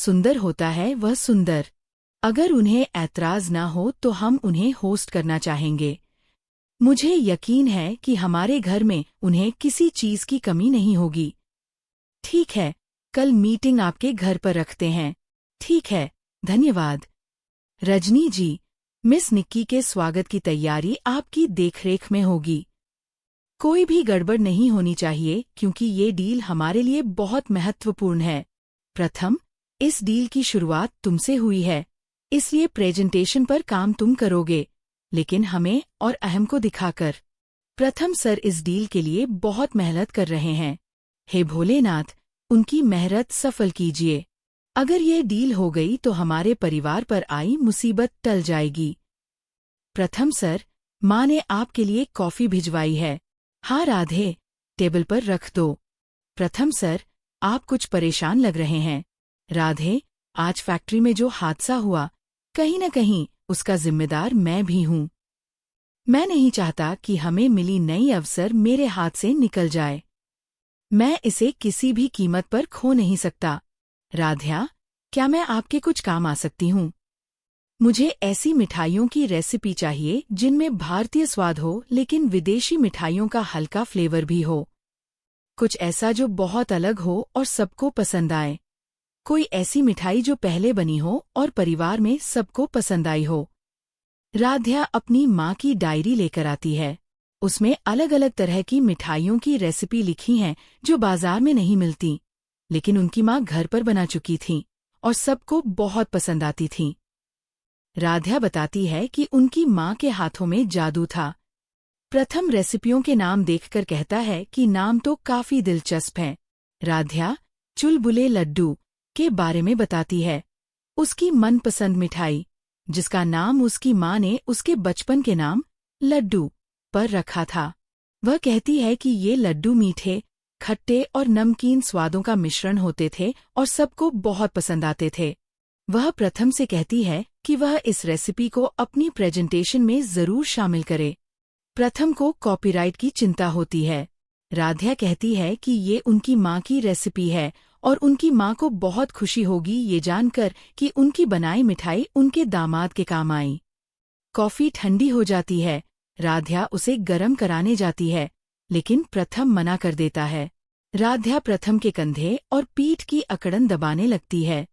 सुंदर होता है वह सुंदर। अगर उन्हें ऐतराज ना हो तो हम उन्हें होस्ट करना चाहेंगे। मुझे यकीन है कि हमारे घर में उन्हें किसी चीज की कमी नहीं होगी। ठीक है, कल मीटिंग आपके घर पर रखते हैं। ठीक है, धन्यवाद। रजनी जी, मिस निक्की के स्वागत की तैयारी आपकी देखरेख में होगी। कोई भी गड़बड़ नहीं होनी चाहिए क्योंकि ये डील हमारे लिए बहुत महत्वपूर्ण है। प्रथम, इस डील की शुरुआत तुमसे हुई है, इसलिए प्रेजेंटेशन पर काम तुम करोगे, लेकिन हमें और अहम को दिखाकर। प्रथम सर इस डील के लिए बहुत मेहनत कर रहे हैं। हे भोलेनाथ, उनकी मेहनत सफल कीजिए। अगर ये डील हो गई तो हमारे परिवार पर आई मुसीबत टल जाएगी। प्रथम सर, माँ ने आपके लिए कॉफी भिजवाई है। हाँ राधे, टेबल पर रख दो। प्रथम सर, आप कुछ परेशान लग रहे हैं। राधे, आज फैक्ट्री में जो हादसा हुआ, कहीं न कहीं उसका जिम्मेदार मैं भी हूँ। मैं नहीं चाहता कि हमें मिली नई अवसर मेरे हाथ से निकल जाए। मैं इसे किसी भी कीमत पर खो नहीं सकता। राध्या, क्या मैं आपके कुछ काम आ सकती हूँ? मुझे ऐसी मिठाइयों की रेसिपी चाहिए जिनमें भारतीय स्वाद हो लेकिन विदेशी मिठाइयों का हल्का फ्लेवर भी हो। कुछ ऐसा जो बहुत अलग हो और सबको पसंद आए। कोई ऐसी मिठाई जो पहले बनी हो और परिवार में सबको पसंद आई हो। राध्या अपनी माँ की डायरी लेकर आती है। उसमें अलग अलग तरह की मिठाइयों की रेसिपी लिखी हैं जो बाजार में नहीं मिलती, लेकिन उनकी माँ घर पर बना चुकी थी और सबको बहुत पसंद आती थी। राध्या बताती है कि उनकी माँ के हाथों में जादू था। प्रथम रेसिपियों के नाम देखकर कहता है कि नाम तो काफी दिलचस्प हैं। राध्या चुलबुले लड्डू के बारे में बताती है, उसकी मनपसंद मिठाई, जिसका नाम उसकी माँ ने उसके बचपन के नाम लड्डू पर रखा था। वह कहती है कि ये लड्डू मीठे, खट्टे और नमकीन स्वादों का मिश्रण होते थे और सबको बहुत पसंद आते थे। वह प्रथम से कहती है कि वह इस रेसिपी को अपनी प्रेजेंटेशन में जरूर शामिल करे। प्रथम को कॉपीराइट की चिंता होती है। राध्या कहती है कि ये उनकी माँ की रेसिपी है और उनकी माँ को बहुत खुशी होगी ये जानकर कि उनकी बनाई मिठाई उनके दामाद के काम आई। कॉफी ठंडी हो जाती है। राध्या उसे गर्म कराने जाती है, लेकिन प्रथम मना कर देता है। राध्या प्रथम के कंधे और पीठ की अकड़न दबाने लगती है।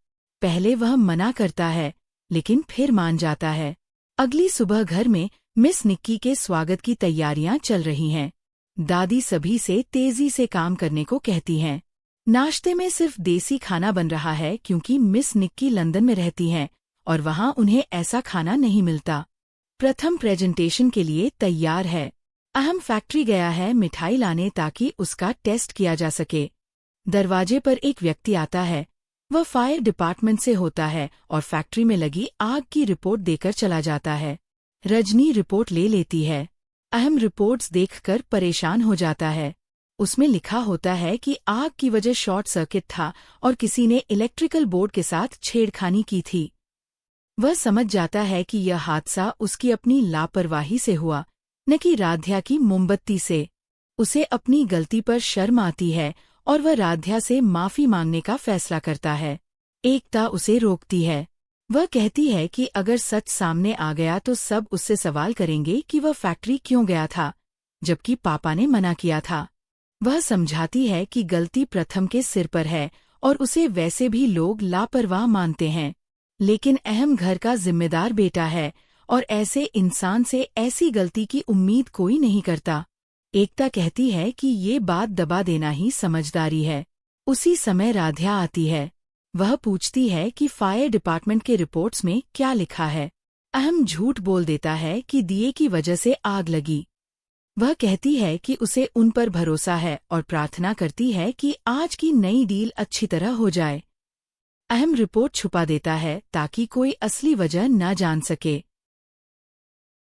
पहले वह मना करता है, लेकिन फिर मान जाता है। अगली सुबह घर में मिस निक्की के स्वागत की तैयारियां चल रही हैं। दादी सभी से तेजी से काम करने को कहती हैं। नाश्ते में सिर्फ देसी खाना बन रहा है क्योंकि मिस निक्की लंदन में रहती हैं और वहां उन्हें ऐसा खाना नहीं मिलता। प्रथम प्रेजेंटेशन के लिए तैयार है। अहम फैक्ट्री गया है मिठाई लाने ताकि उसका टेस्ट किया जा सके। दरवाजे पर एक व्यक्ति आता है। वह फायर डिपार्टमेंट से होता है और फैक्ट्री में लगी आग की रिपोर्ट देकर चला जाता है। रजनी रिपोर्ट ले लेती है। अहम रिपोर्ट्स देखकर परेशान हो जाता है। उसमें लिखा होता है कि आग की वजह शॉर्ट सर्किट था और किसी ने इलेक्ट्रिकल बोर्ड के साथ छेड़खानी की थी। वह समझ जाता है कि यह हादसा उसकी अपनी लापरवाही से हुआ, न कि राध्या की मोमबत्ती से। उसे अपनी गलती पर शर्म आती है और वह राध्या से माफी मांगने का फैसला करता है। एकता उसे रोकती है। वह कहती है कि अगर सच सामने आ गया तो सब उससे सवाल करेंगे कि वह फैक्ट्री क्यों गया था, जबकि पापा ने मना किया था। वह समझाती है कि गलती प्रथम के सिर पर है और उसे वैसे भी लोग लापरवाह मानते हैं, लेकिन अहम घर का जिम्मेदार बेटा है और ऐसे इंसान से ऐसी गलती की उम्मीद कोई नहीं करता। एकता कहती है कि ये बात दबा देना ही समझदारी है। उसी समय राध्या आती है। वह पूछती है कि फायर डिपार्टमेंट के रिपोर्ट्स में क्या लिखा है। अहम झूठ बोल देता है कि दिए की वजह से आग लगी। वह कहती है कि उसे उन पर भरोसा है और प्रार्थना करती है कि आज की नई डील अच्छी तरह हो जाए। अहम रिपोर्ट छुपा देता है ताकि कोई असली वजह न जान सके।